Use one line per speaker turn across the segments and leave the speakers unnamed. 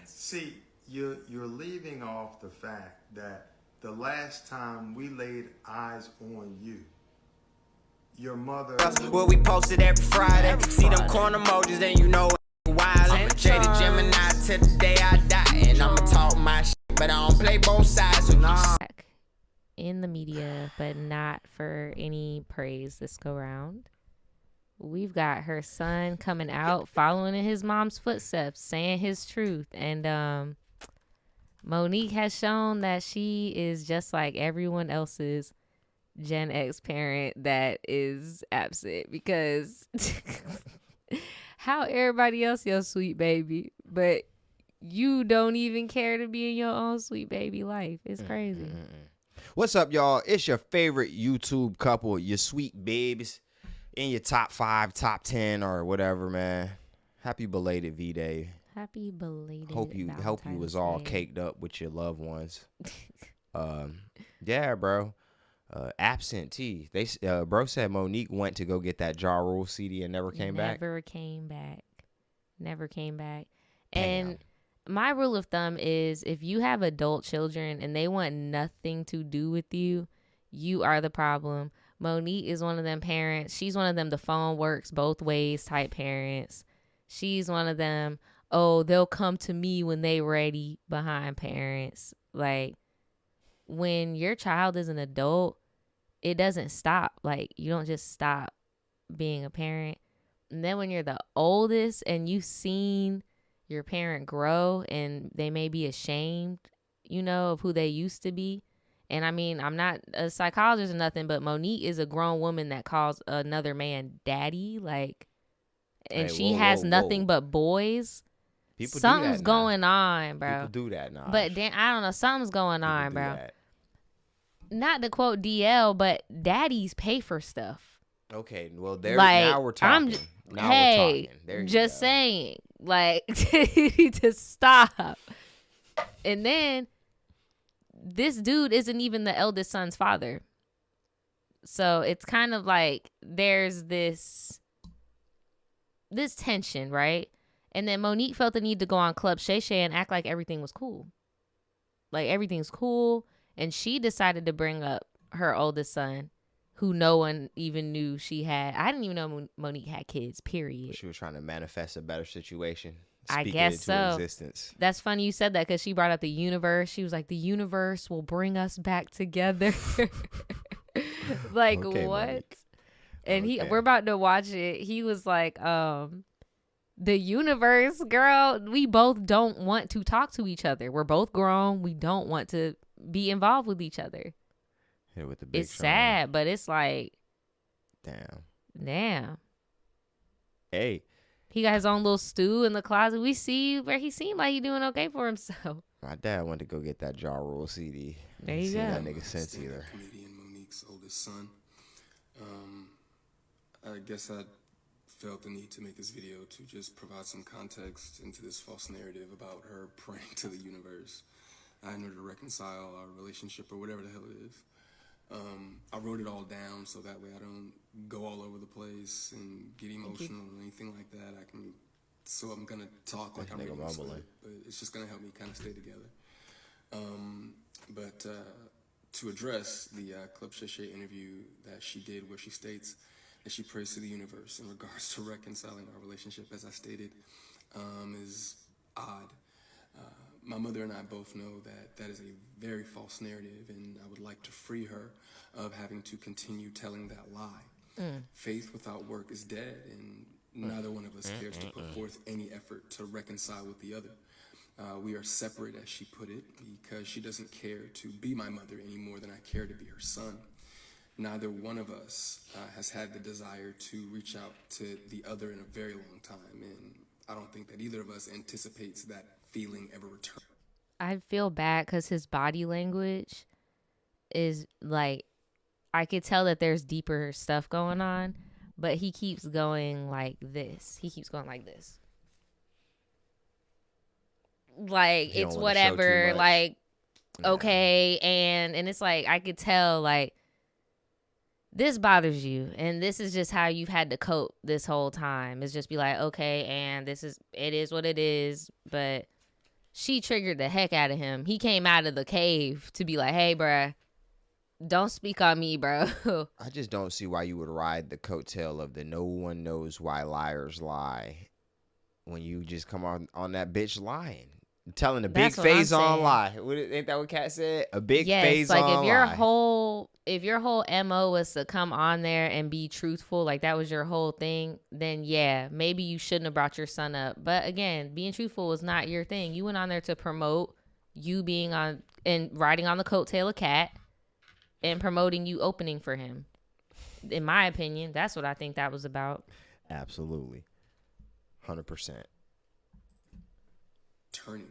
See, you're leaving off the fact that the last time we laid eyes on you, your mother.
Well, we posted every Friday. See them corn emojis, then you know wise. I'm a jaded Gemini till the day I die, and I'ma talk my shit, but I don't play both sides. So nah.
In the media, but not for any praise this go round. We've got her son coming out, following in his mom's footsteps, saying his truth. And Monique has shown that she is just like everyone else's Gen X parent that is absent, because how everybody else your sweet baby, but you don't even care to be in your own sweet baby life. It's crazy.
What's up, y'all? It's your favorite YouTube couple, your sweet babes, in your top 5, top 10, or whatever, man. Happy belated V-Day.
Happy belated
Hope you was all
Day.
caked up with your loved ones. Yeah, bro. Absentee. Bro said Monique went to go get that Ja Rule CD and never came back.
Never came back.
Damn.
And my rule of thumb is, if you have adult children and they want nothing to do with you, you are the problem. Monique is one of them parents. She's one of them, the phone works both ways type parents. She's one of them, oh, they'll come to me when they ready behind parents. Like, when your child is an adult, it doesn't stop. Like, you don't just stop being a parent. And then when you're the oldest and you've seen your parent grow and they may be ashamed, you know, of who they used to be. And I mean, I'm not a psychologist or nothing, but Monique is a grown woman that calls another man daddy, like, and she has nothing but boys.
People
something's
do that
going on, bro.
People do that now.
But then I don't know, something's going
People
on,
do
bro.
that.
Not to quote DL, but daddies pay for stuff.
Okay, well,
Like,
now we're talking. Now we're
Hey,
talking. There you
just
go.
saying, like, you need to stop. And then this dude isn't even the eldest son's father. So it's kind of like there's this tension, right? And then Monique felt the need to go on Club Shay Shay and act like everything was cool. Like, everything's cool. And she decided to bring up her oldest son, who no one even knew she had. I didn't even know Monique had kids, period.
She was trying to manifest a better situation.
I
Speak
guess
it into
so.
existence.
That's funny you said that, because she brought up the universe. She was like, the universe will bring us back together. Like,
Okay,
what?
Monique.
And
Okay.
we're about to watch it. He was like, the universe, girl, we both don't want to talk to each other. We're both grown. We don't want to be involved with each other.
Hit with the big
It's
trauma.
sad, but it's like,
Damn.
Hey,
Hey,
he got his own little stew in the closet. We see where he seemed like he doing okay for himself.
my dad went to go get that Ja Rule CD.
There
Ain't
you
seen
go.
that nigga since either.
Comedian Monique's oldest son. I guess I felt the need to make this video to just provide some context into this false narrative about her praying to the universe in order to reconcile our relationship or whatever the hell it is. I wrote it all down so that way I don't go all over the place and get emotional or anything like that. So I'm gonna talk like I'm
nigga
reading a script,
mumbling.
but it's just gonna help me kind of stay together. But to address the Club Shay Shay interview that she did, where she states that she prays to the universe in regards to reconciling our relationship, as I stated, is odd. My mother and I both know that that is a very false narrative, and I would like to free her of having to continue telling that lie. Faith without work is dead, and neither one of us cares to put forth any effort to reconcile with the other. We are separate, as she put it, because she doesn't care to be my mother any more than I care to be her son. Neither one of us has had the desire to reach out to the other in a very long time, and I don't think that either of us anticipates that feeling ever return.
I feel bad because his body language is like, I could tell that there's deeper stuff going on, but he keeps going like this. He keeps going like this. Like,
He don't
it's
wanna show too
whatever,
much.
like, okay. And it's like, I could tell, like, this bothers you, and this is just how you've had to cope this whole time. Is just be like, okay, and it is what it is, but she triggered the heck out of him. He came out of the cave to be like, hey, bruh, don't speak on me, bro.
I just don't see why you would ride the coattail of the no one knows why liars lie when you just come on that bitch lying. Telling a big
That's what I'm
phase on
saying.
lie. Ain't that what Kat said? A big
Yes,
phase
like
on lie.
if your whole MO was to come on there and be truthful, like that was your whole thing, then yeah, maybe you shouldn't have brought your son up. But again, being truthful was not your thing. You went on there to promote you being on and riding on the coattail of Cat and promoting you opening for him. In my opinion, that's what I think that was about.
Absolutely. 100%.
Turning.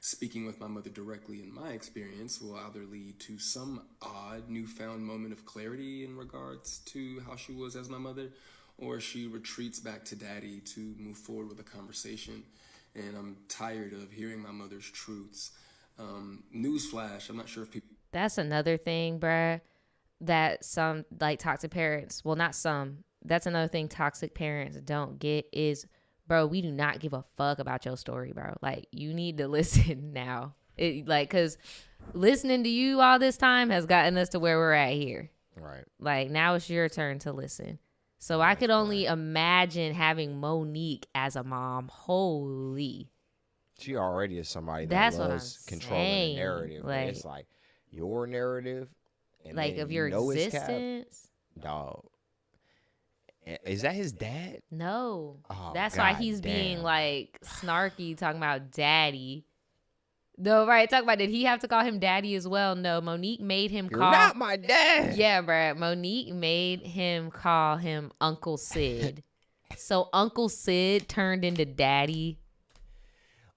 Speaking with my mother directly in my experience will either lead to some odd newfound moment of clarity in regards to how she was as my mother, or she retreats back to daddy to move forward with a conversation. And I'm tired of hearing my mother's truths. Newsflash, I'm not sure if people...
That's another thing, bruh, that some like toxic parents, well, not some, that's another thing toxic parents don't get is, bro, we do not give a fuck about your story, bro. Like, you need to listen now. Because listening to you all this time has gotten us to where we're at here.
Right.
Like, now it's your turn to listen. So I could only imagine having Monique as a mom. Holy.
She already is somebody that
That's what
loves
I'm
controlling
saying.
the narrative. But
Like-
it's like your narrative. And
Like,
then
of
you
your
know it's Cap.
existence.
Dog. Is that his dad?
No.
Oh,
That's why
God
he's being
damn.
like snarky, talking about daddy. No, right. Talk about, did he have to call him daddy as well? No, Monique made him
You're
call.
not my dad.
Yeah, bruh. Monique made him call him Uncle Sid. So Uncle Sid turned into daddy.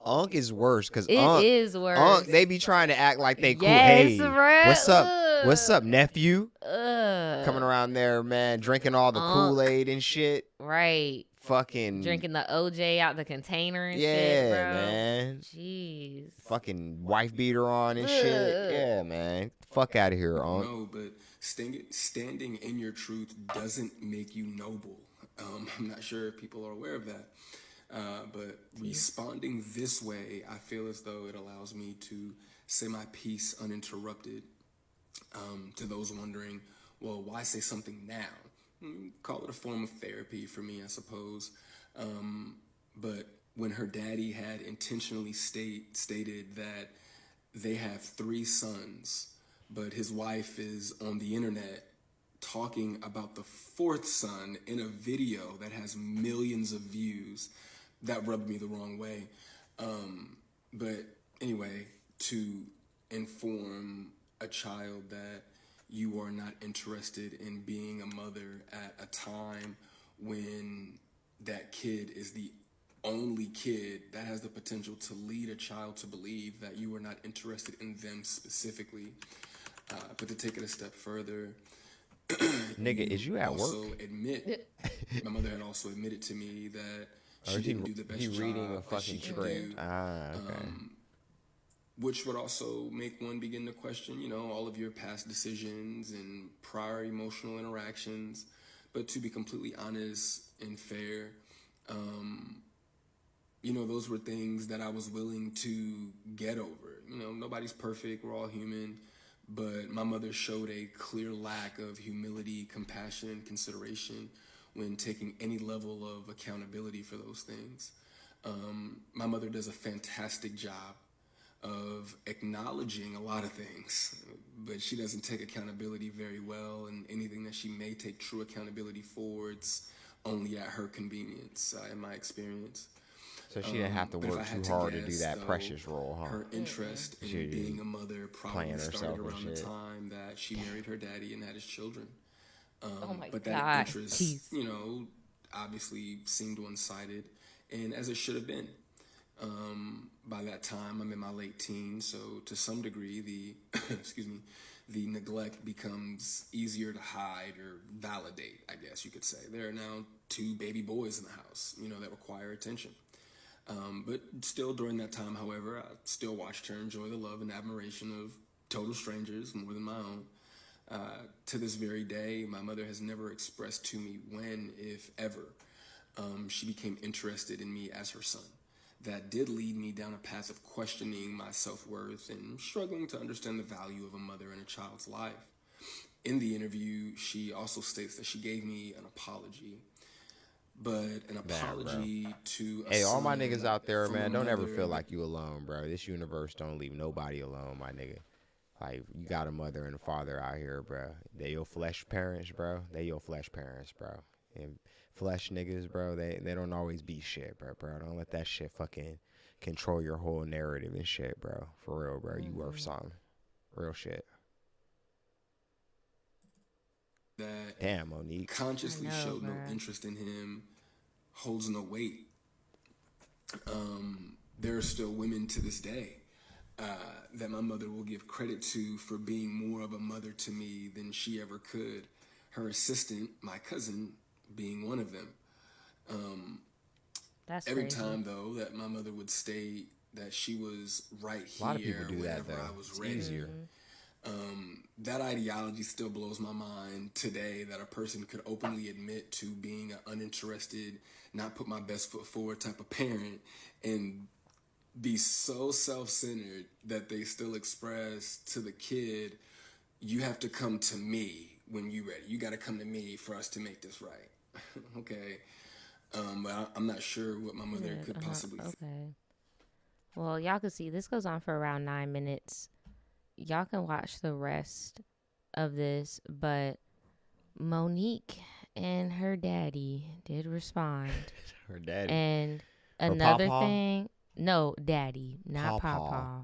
Unc is worse because
It is worse.
Unc, they be trying to act like they cool.
Yes,
Hey,
bruh.
what's up?
Ugh.
What's up, nephew?
Ugh.
Coming around there, man, drinking all the
Unc.
Kool-Aid and shit.
Right.
Fucking
Drinking the OJ out the container and
yeah,
shit, bro.
man.
Jeez.
Fucking wife beater on and shit.
Ugh.
Yeah, man. Fuck out of here, Unc.
No, but standing in your truth doesn't make you noble. I'm not sure if people are aware of that. But responding this way, I feel as though it allows me to say my piece uninterrupted. To those wondering, well, why say something now? Call it a form of therapy for me, I suppose. But when her daddy had intentionally stated that they have 3 sons, but his wife is on the internet talking about the 4th son in a video that has millions of views, that rubbed me the wrong way. But anyway, to inform a child that you are not interested in being a mother at a time when that kid is the only kid that has the potential to lead a child to believe that you are not interested in them specifically. But to take it a step further,
Nigga, is you at work?
My mother had also admitted to me that
Or
she
is
didn't do the best
he
job
reading a
that she
fucking
could
script?
do.
Okay.
Which would also make one begin to question, all of your past decisions and prior emotional interactions. But to be completely honest and fair, those were things that I was willing to get over. Nobody's perfect, we're all human. But my mother showed a clear lack of humility, compassion, and consideration when taking any level of accountability for those things. My mother does a fantastic job of acknowledging a lot of things, but she doesn't take accountability very well, and anything that she may take true accountability for, it's only at her convenience, in my experience.
So she didn't have to
But if
work
I had
too hard to do
guess,
that
though,
precious role, huh?
Her interest in
She
being a mother probably
playing
started
herself and
around the
shit.
time that she married her daddy and had his children.
Oh my
But
God.
that interest,
Jeez.
obviously seemed one-sided, and as it should have been. By that time, I'm in my late teens, so to some degree, the the neglect becomes easier to hide or validate, I guess you could say. There are now 2 baby boys in the house, that require attention. But still during that time, however, I still watched her enjoy the love and admiration of total strangers more than my own. To this very day, my mother has never expressed to me when, if ever, she became interested in me as her son. that did lead me down a path of questioning my self-worth and struggling to understand the value of a mother in a child's life. In the interview, she also states that she gave me an apology, but an apology to a
Hey, all my
son
niggas out there,
from a
man, don't ever
mother
feel
that-
like you alone, bro. This universe don't leave nobody alone, my nigga. Like, you got a mother and a father out here, bro. They your flesh parents, bro. They your flesh parents, bro. And flesh niggas, bro, they don't always be shit, bro. Don't let that shit fucking control your whole narrative and shit, bro. For real, bro. You worth something. Real shit.
that
Damn, Monique.
consciously
I know,
showed no
bruh.
interest in him holds no weight. There are still women to this day that my mother will give credit to for being more of a mother to me than she ever could. Her assistant, my cousin, being one of them.
That's
Every
crazy.
time, though, that my mother would state that she was right here
A lot of people do that,
whenever
though.
I was
It's
ready.
easier.
That ideology still blows my mind today, that a person could openly admit to being an uninterested, not put my best foot forward type of parent and be so self-centered that they still express to the kid, you have to come to me when you're ready. You got to come to me for us to make this right. Okay. But I'm not sure what my mother could possibly think.
Okay. Well, y'all can see this goes on for around 9 minutes. Y'all can watch the rest of this, but Monique and her daddy did respond.
Her daddy.
And another
pawpaw?
thing, no, daddy, not
Pawpaw.
pawpaw.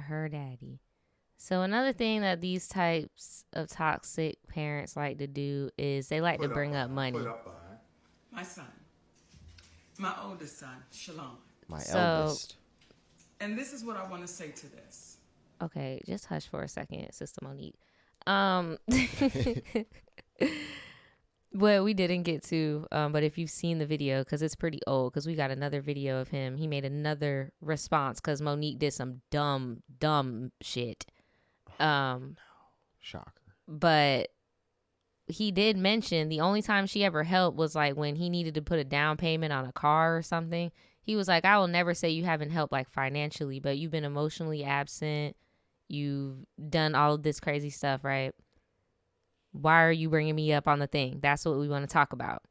Her daddy. So another thing that these types of toxic parents like to do is they like to bring up money.
Put up behind.
My son, my oldest son, Shalom.
My
So-
eldest.
And this is what I want to say to this.
Okay, just hush for a second, Sister Monique. What we didn't get to, but if you've seen the video, because it's pretty old, because we got another video of him. He made another response because Monique did some dumb shit.
Shocker.
But he did mention the only time she ever helped was like when he needed to put a down payment on a car or something. He was like, I will never say you haven't helped like financially, but you've been emotionally absent. You've done all of this crazy stuff, right? Why are you bringing me up on the thing? That's what we want to talk about.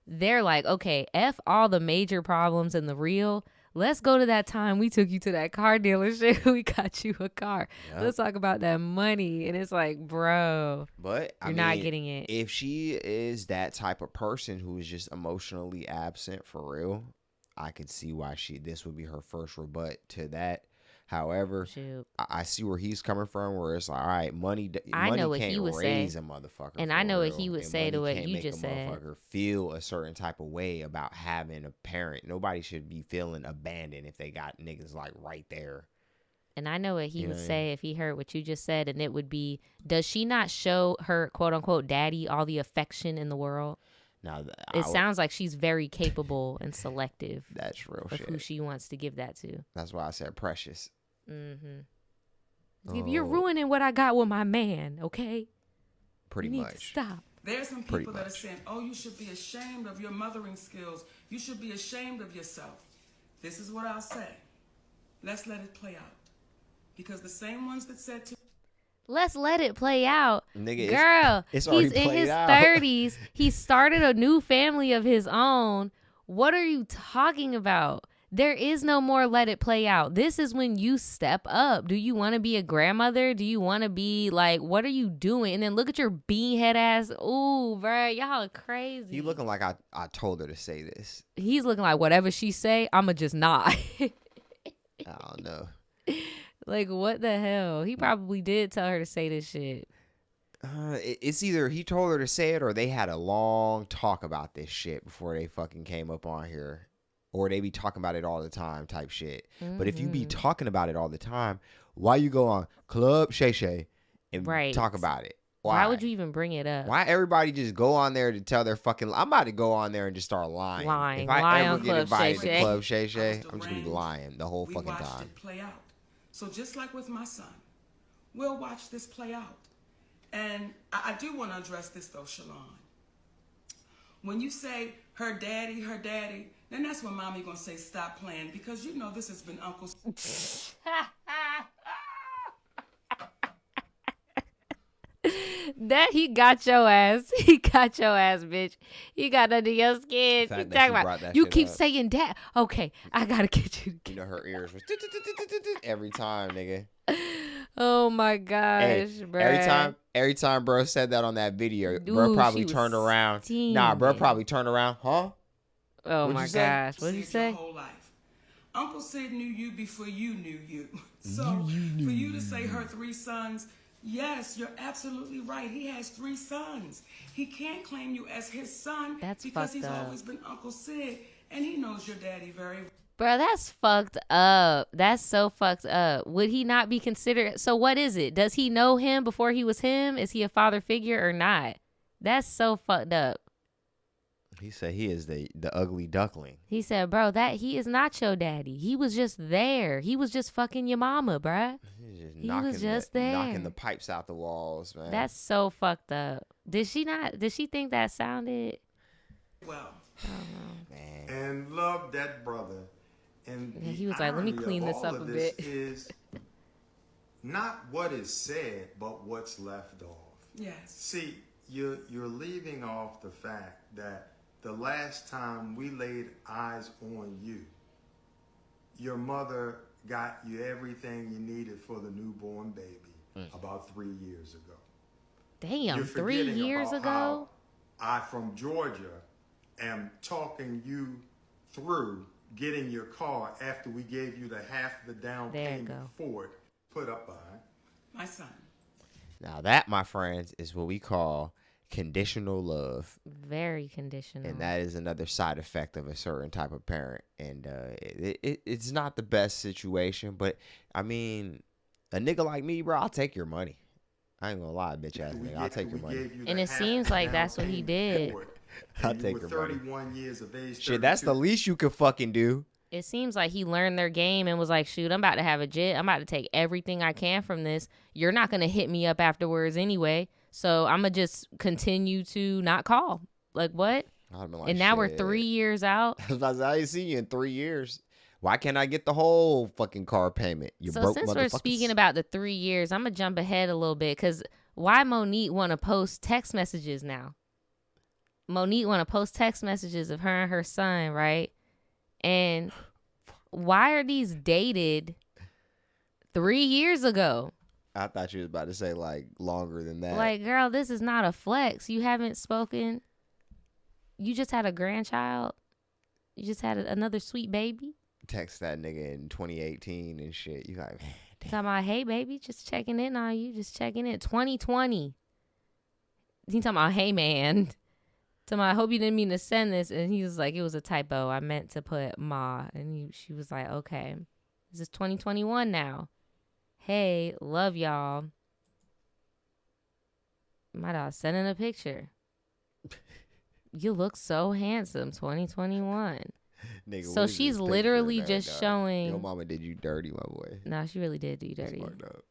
They're like, okay, F all the major problems in the real. Let's go to that time we took you to that car dealership. We got you a car.
Yep.
Let's talk about that money. And it's like, bro,
But I
you're
mean,
not getting it.
If she is that type of person who is just emotionally absent for real, I could see why this would be her first rebut to that. However,
Shoot.
I see where he's coming from, where it's like, all right, money
I know what
can't
he would
raise
say.
a motherfucker.
And
for
I know what
real,
he would
and
say to
money
what
can't
you
make
just
a
said.
motherfucker feel a certain type of way about having a parent. Nobody should be feeling abandoned if they got niggas like right there.
And I know what he
You
would
know?
say if he heard what you just said. And it would be, does she not show her quote unquote daddy all the affection in the world?
Now,
It sounds like she's very capable and selective
that's real
of who
shit.
she wants to give that to.
That's why I said precious.
If you're
Oh.
ruining what I got with my man, okay?
Pretty
you need
much.
to stop.
There's some
Pretty
people that are
much.
saying, oh, you should be ashamed of your mothering skills. You should be ashamed of yourself. This is what I'll say. Let's let it play out. Because the same ones that said to
Let's let it play out.
Nigga,
Girl,
it's already
he's in
played
his
out.
30s. He started a new family of his own. What are you talking about? There is no more let it play out. This is when you step up. Do you want to be a grandmother? Do you want to be like, what are you doing? And then look at your beanhead ass. Ooh, bruh, y'all are crazy.
He looking like I told her to say this.
He's looking like whatever she say, I'ma just not.
I don't know.
Like, what the hell? He probably did tell her to say this shit.
It's either he told her to say it or they had a long talk about this shit before they fucking came up on here. Or they be talking about it all the time type shit. But if you be talking about it all the time, why you go on Club Shay Shay and
Right.
talk about it?
Why would you even bring it up?
Why everybody just go on there to tell their fucking... I'm about to go on there and just start lying.
Lying.
If I
Lie
ever
on
get
Club
invited
Shay
to
Shay.
Club Shay Shay,
I was
I'm just going to be
deranged.
lying the whole
we
fucking
watched
time.
it play out. So just like with my son, we'll watch this play out. And I do want to address this though, Shalon. When you say her daddy, then that's when mommy gonna say stop playing, because you know this has been Uncle's.
That he got your ass. He got your ass, bitch. He got under your skin.
The
You
fact that she
talking
brought
about
that
you
shit
keep
up.
saying that. Okay, I gotta get you.
You know, her ears was every time, nigga.
Oh my gosh,
Hey,
bruh.
every time bro said that on that video, bro
Dude,
probably
she was
turned around. Nah, bro
steaming.
probably turned around. Huh?
Oh
What'd
my
you say?
gosh. What'd you
Sid your
say?
whole life. Uncle Sid knew you before you knew you. So for you to say her 3 sons, yes, you're absolutely right. He has 3 sons. He can't claim you as his son
That's
because
fucked
he's
up.
always been Uncle Sid, and he knows your daddy very well.
Bro, that's fucked up. That's so fucked up. Would he not be considered? So what is it? Does he know him before he was him? Is he a father figure or not? That's so fucked up.
He said he is the ugly duckling.
He said, bro, that he is not your daddy. He was just there. He was just fucking your mama, bruh.
He
was just there.
knocking the pipes out the walls, man.
That's so fucked up. Did she think that sounded?
Well,
man.
And love that brother. And
Yeah,
the
he was like, "Let me
irony
clean
of
this
all
up
of
a
this
bit."
is not what is said, but what's left off.
yes.
See, you're leaving off the fact that the last time we laid eyes on you, your mother got you everything you needed for the newborn baby about 3 years ago.
Damn,
You're
3
forgetting
years
about
ago?
how I, from Georgia, am talking you through getting your car after we gave you the half of the down
There you
payment
go.
for it put up by.
My son.
Now that, my friends, is what we call conditional love.
Very conditional.
And that is another side effect of a certain type of parent. And it's not the best situation, but I mean, a nigga like me, bro, I'll take your money. I ain't gonna lie, bitch ass nigga. I'll take your money.
And it seems like that's what he did.
I'll take your money.
31 years of age.
Shit, that's the
32.
least you could fucking do.
It seems like he learned their game and was like, shoot, I'm about to have a jet. I'm about to take everything I can from this. You're not going to hit me up afterwards anyway. So I'm going to just continue to not call. Like, what?
I'd been like,
And now we're
shit.
3 years out.
I was about to say, I ain't seen you in 3 years. Why can't I get the whole fucking car payment? You
So
broke
since we're
motherfuckers.
speaking about the 3 years, I'm going to jump ahead a little bit because why Monique want to post text messages now? Monique want to post text messages of her and her son, right? And why are these dated 3 years ago?
I thought you was about to say like longer than that.
Like, girl, this is not a flex. You haven't spoken. You just had a grandchild. You just had another sweet baby.
Text that nigga in 2018 and shit. You like, man, damn.
Talking about, hey, baby, just checking in on you. Just checking in. 2020. He talking about, hey, man. Talking about, I hope you didn't mean to send this. And he was like, it was a typo. I meant to put ma. And she was like, okay. This is 2021 now. Hey, love y'all. My dog sending a picture. You look so handsome, 2021.
Nigga,
So
what is
she's
this
literally
picture,
just
dog?
showing.
Your mama did you dirty, my boy.
No, she really did do you
That's
dirty.
fucked up.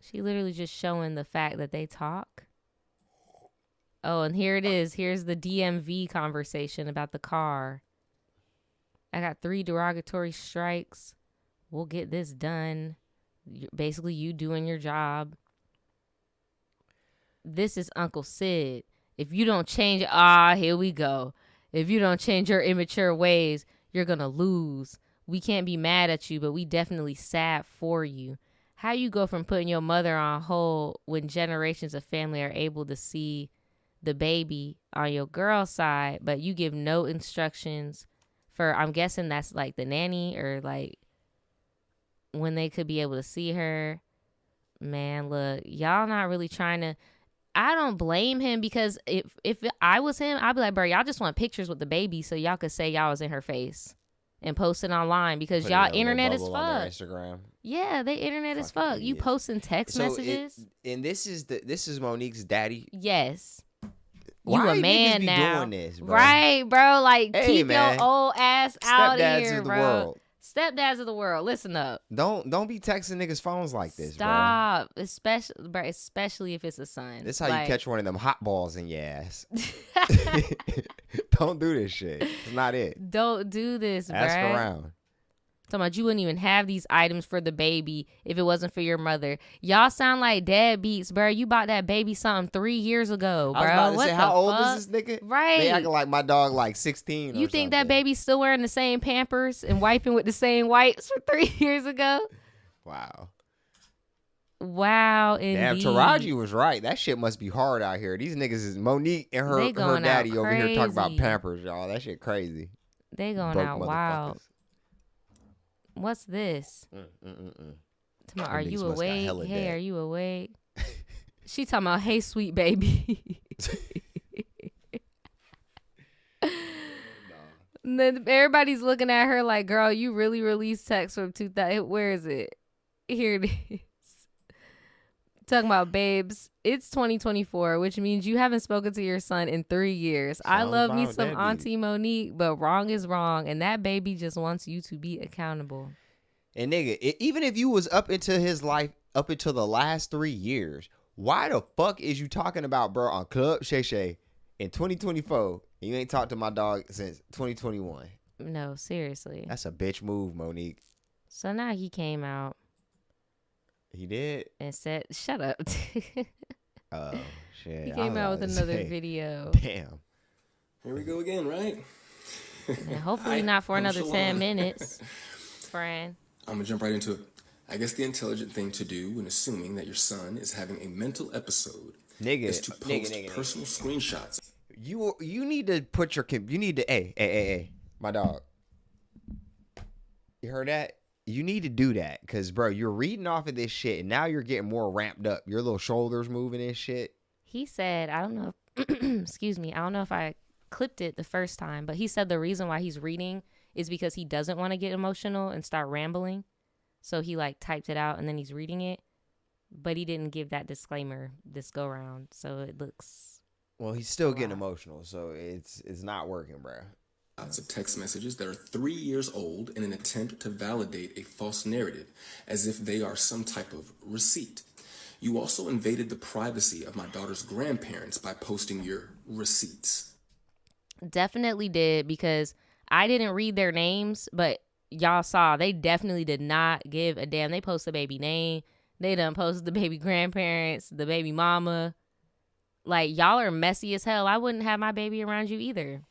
She literally just showing the fact that they talk. Oh, and here it is. Here's the DMV conversation about the car. I got 3 derogatory strikes. We'll get this done. Basically, you doing your job. This is Uncle Sid. If you don't change, here we go. If you don't change your immature ways, you're going to lose. We can't be mad at you, but we definitely sad for you. How you go from putting your mother on hold when generations of family are able to see the baby on your girl's side, but you give no instructions for, I'm guessing that's like the nanny or like when they could be able to see her. Man, look, y'all not really trying to. I don't blame him because if I was him, I'd be like, bro, y'all just want pictures with the baby so y'all could say y'all was in her face and post it online because
Put it
y'all
in a little
internet is
bubble on their
fuck.
Instagram.
Yeah, they internet is
Fucking
fuck. You
idiots.
posting text messages?
And this is Monique's daddy.
Yes.
Why
You a
niggas
man
be
now.
doing this, bro?
Right, bro. Like,
Hey,
keep
man.
your old ass out of
Stepdads
here,
of the
bro.
world.
Stepdads of the world, listen up.
Don't be texting niggas phones like this,
Stop. Especially if it's a son.
bro. This how you catch one of them hot balls in your ass. Don't do this shit. It's not it.
Don't do this,
Ask
bruh.
around.
Talking about you wouldn't even have these items for the baby if it wasn't for your mother. Y'all sound like deadbeats, bro. You bought that baby something 3 years ago, bro.
I was about to
what
say,
the
how old
fuck?
is this nigga?
Right.
They acting like my dog like 16
You
or
think that
something.
baby's still wearing the same Pampers and wiping with the same wipes for 3 years ago?
Wow.
Wow,
Damn,
indeed.
Taraji was right. That shit must be hard out here. These niggas is Monique and
They
her
going
daddy
out
over here talking about
crazy.
Pampers, y'all. That shit crazy.
They going
Broke
out wild.
motherfuckers.
What's this? Talking about, are
Them
you
niggas must got
awake?
hella
Hey,
debt.
are you awake? She talking about, hey, sweet baby. And then everybody's looking at her like, girl, you really released text from 2000. Where is it? Here it is. Talking about, babes, it's 2024, which means you haven't spoken to your son in 3 years. I
Sounds
love me
about
some
deadbeat.
Auntie Monique, but wrong is wrong. And that baby just wants you to be accountable.
And nigga, even if you was up into his life up until the last 3 years, why the fuck is you talking about, bro, on Club Shay Shay in 2024? You ain't talked to my dog since 2021.
No, seriously.
That's a bitch move, Monique.
So now he came out
He did.
and said, shut up.
Oh shit.
He
I
came
was
out
about
with
to
another
say,
video.
Damn.
Here we go again, right?
And hopefully
Hi,
not for
I'm
another
Shalon.
10 minutes, friend.
I'm gonna jump right into it. I guess the intelligent thing to do when assuming that your son is having a mental episode
Nigga,
is to post personal screenshots.
You need to put your you need to hey, my dog. You heard that? You need to do that because, bro, you're reading off of this shit and now you're getting more ramped up. Your little shoulders moving and shit.
He said, I don't know if, excuse me, I don't know if I clipped it the first time, but he said the reason why he's reading is because he doesn't want to get emotional and start rambling. So he like typed it out and then he's reading it, but he didn't give that disclaimer this go round. So it looks.
Well, he's still getting emotional, so it's not working, bro.
Lots of text messages that are 3 years old in an attempt to validate a false narrative as if they are some type of receipt. You also invaded the privacy of my daughter's grandparents by posting your receipts.
Definitely did, because I didn't read their names, but y'all saw they definitely did not give a damn. They posted the baby name. They done posted the baby grandparents, the baby mama. Like, y'all are messy as hell. I wouldn't have my baby around you either.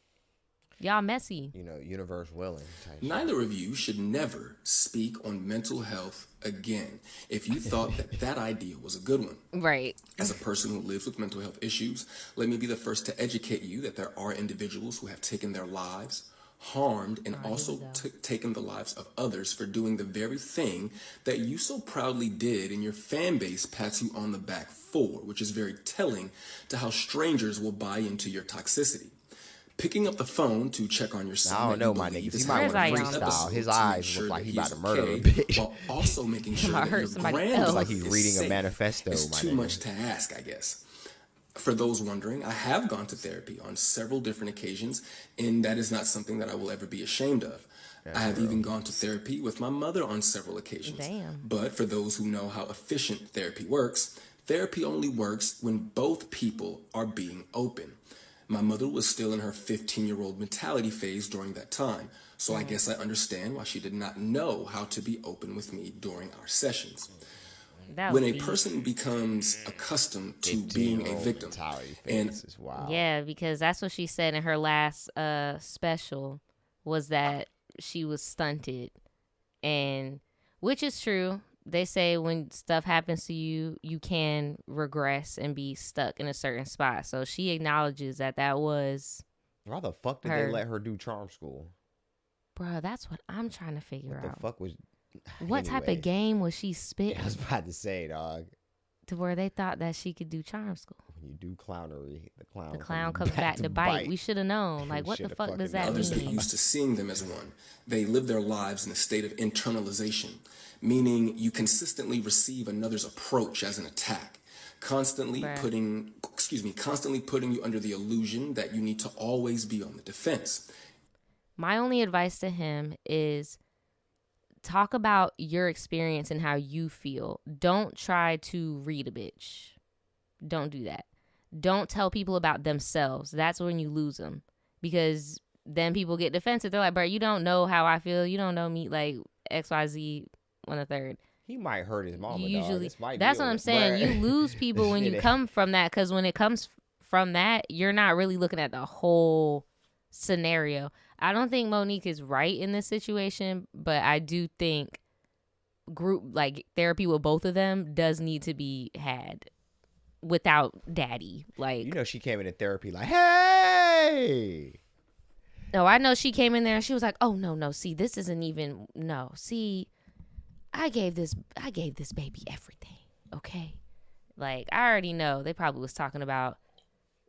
Y'all messy.
You know, universe willing type shit.
Neither of you should never speak on mental health again if you thought that that idea was a good one.
Right.
As a person who lives with mental health issues, let me be the first to educate you that there are individuals who have taken their lives, harmed, and also taken the lives of others for doing the very thing that you so proudly did and your fan base pats you on the back for, which is very telling to how strangers will buy into your toxicity. Picking up the phone to check on your son.
I don't
that
know,
you
my
believe
niggas.
is
He might
having
want
a
to
great
freestyle.
episode
His
to make
eyes
sure
look like
that
he about
he's
to murder a
okay,
bitch.
while also making sure
might
that
hurt
your
somebody
granddaughter
else.
Like he's
is
reading a
safe.
manifesto,
It's
my
too
nigga.
much to ask, I guess. For those wondering, I have gone to therapy on several different occasions, and that is not something that I will ever be ashamed of. I have even gone to therapy with my mother on several occasions.
Damn.
But for those who know how efficient therapy works only works when both people are being open. My mother was still in her 15-year-old mentality phase during that time, so I guess I understand why she did not know how to be open with me during our sessions.
That
When
was
a
deep.
person becomes accustomed to being a
15-year-old
victim,
mentality
and
phase is wild.
Yeah, because that's what she said in her last special, was that she was stunted, and which is true. They say when stuff happens to you, you can regress and be stuck in a certain spot. So she acknowledges that that was,
Why the fuck did
Her.
they let her do charm school?
bruh, that's what I'm trying to figure
What the
out.
fuck was?
What type of
Anyways.
game was she spitting
I was about to say, dog.
to where they thought that she could do charm school?
When you do clownery,
The clown comes back to bite. We should have known. Like,
We
what the
shoulda
fuck does
fucking
that
others get
mean?
used to seeing them as one. They live their lives in a state of internalization, meaning you consistently receive another's approach as an attack, constantly
Right.
putting you under the illusion that you need to always be on the defense.
My only advice to him is talk about your experience and how you feel. Don't try to read a bitch. Don't do that. Don't tell people about themselves. That's when you lose them, because then people get defensive. They're like, bro, you don't know how I feel. You don't know me, like XYZ 1/3.
He might hurt his mama,
Usually,
dog. This might
that's
be
what I'm saying. You lose people when you come from that, because when it comes from that, you're not really looking at the whole scenario. I don't think Monique is right in this situation, but I do think group like therapy with both of them does need to be had without daddy. Like,
you know, she came into therapy like, hey.
No, I know she came in there and she was like, oh no, see, this isn't even see, I gave this baby everything. Okay. Like, I already know they probably was talking about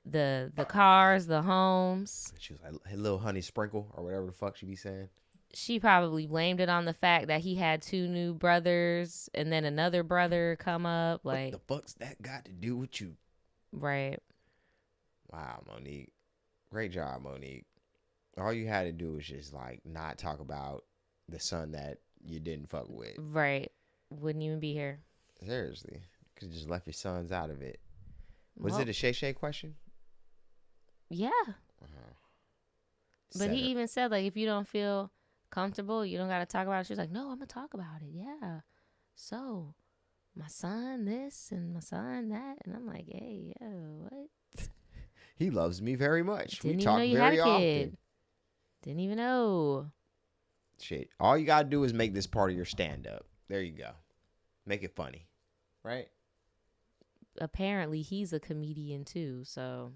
the cars, the homes.
She was like, hey, little honey sprinkle or whatever the fuck she be saying.
She probably blamed it on the fact that he had 2 new brothers and then another brother come up. Like,
what the fuck's that got to do with you?
Right.
Wow, Monique. Great job, Monique. All you had to do was just like not talk about the son that you didn't fuck with.
Right. Wouldn't even be here.
Seriously. Could have just left your sons out of it. Was
Well,
it a Shay question?
Yeah. But he even said, like, if you don't feel comfortable, you don't got to talk about it. She was like, no, I'm going to talk about it. Yeah. So, my son this and my son that. And I'm like, hey, yo, what?
He loves me very much.
Didn't
We
even
talk
know you
very
had a
often.
kid. Didn't even know.
Shit. All you got to do is make this part of your stand-up. There you go. Make it funny. Right?
Apparently, he's a comedian, too, so.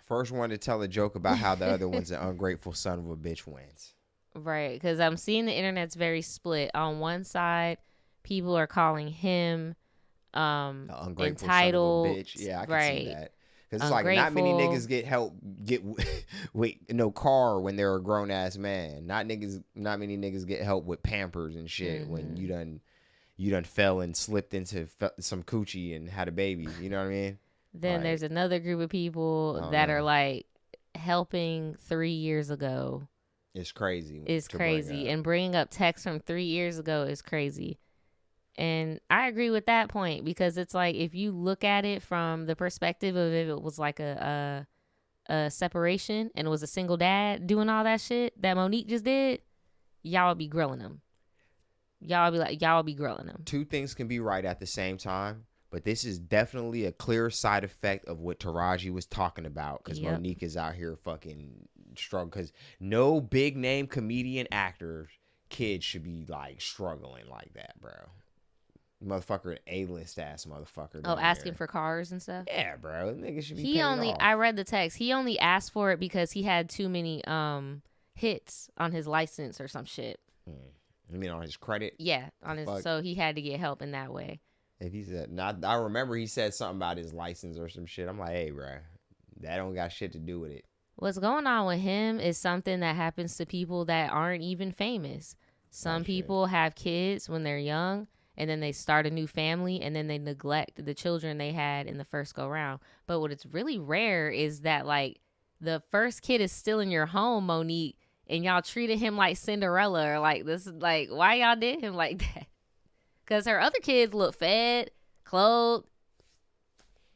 First one to tell a joke about how the other one's an ungrateful son of a bitch wins.
Right, because I'm seeing the internet's very split. On one side, people are calling him
Ungrateful
entitled.
son of a bitch. Yeah, I can
right.
see that. Because it's like not many
Ungrateful.
niggas get with no car when they're a grown ass man. Not many niggas get help with Pampers and shit when you done fell and slipped into some coochie and had a baby. You know what I mean?
Then
Like,
there's another group of people that are like helping 3 years ago.
it's crazy.
Is
to bring
crazy.
up.
And bringing up texts from 3 years ago is crazy. And I agree with that point, because it's like, if you look at it from the perspective of if it was like a separation and it was a single dad doing all that shit that Monique just did, y'all would be grilling him. Y'all would be grilling him.
Two things can be right at the same time, but this is definitely a clear side effect of what Taraji was talking about, because
Yep.
Monique is out here fucking struggling, because no big name comedian actor kid should be like struggling like that, bro. Motherfucker, an A-list ass motherfucker.
Oh,
down
asking
there.
for cars and stuff.
Yeah, bro. Nigga should be
He
paid
only,
off.
I read the text. He only asked for it because he had too many hits on his license or some shit.
I mean, on his credit.
Yeah, on his.
Fuck.
So he had to get help in that way.
If he said, not, I remember he said something about his license or some shit. I'm like, hey, bro, that don't got shit to do with it.
What's going on with him is something that happens to people that aren't even famous. Some people have kids when they're young, and then they start a new family, and then they neglect the children they had in the first go round. But what it's really rare is that, like, the first kid is still in your home, Monique, and y'all treated him like Cinderella, or like this is like, why y'all did him like that? Because her other kids look fed, clothed.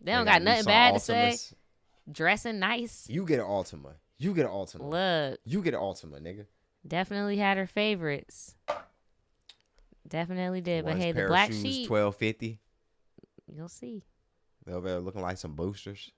They don't got nothing bad to say. Dressing nice.
You get an Altima. You get an Altima.
Look.
You get an Altima, nigga.
Definitely had her favorites. Definitely did. But
One's
hey, the
pair of
black
shoes,
sheep,
$12.50.
you'll see.
They're over there looking like some boosters.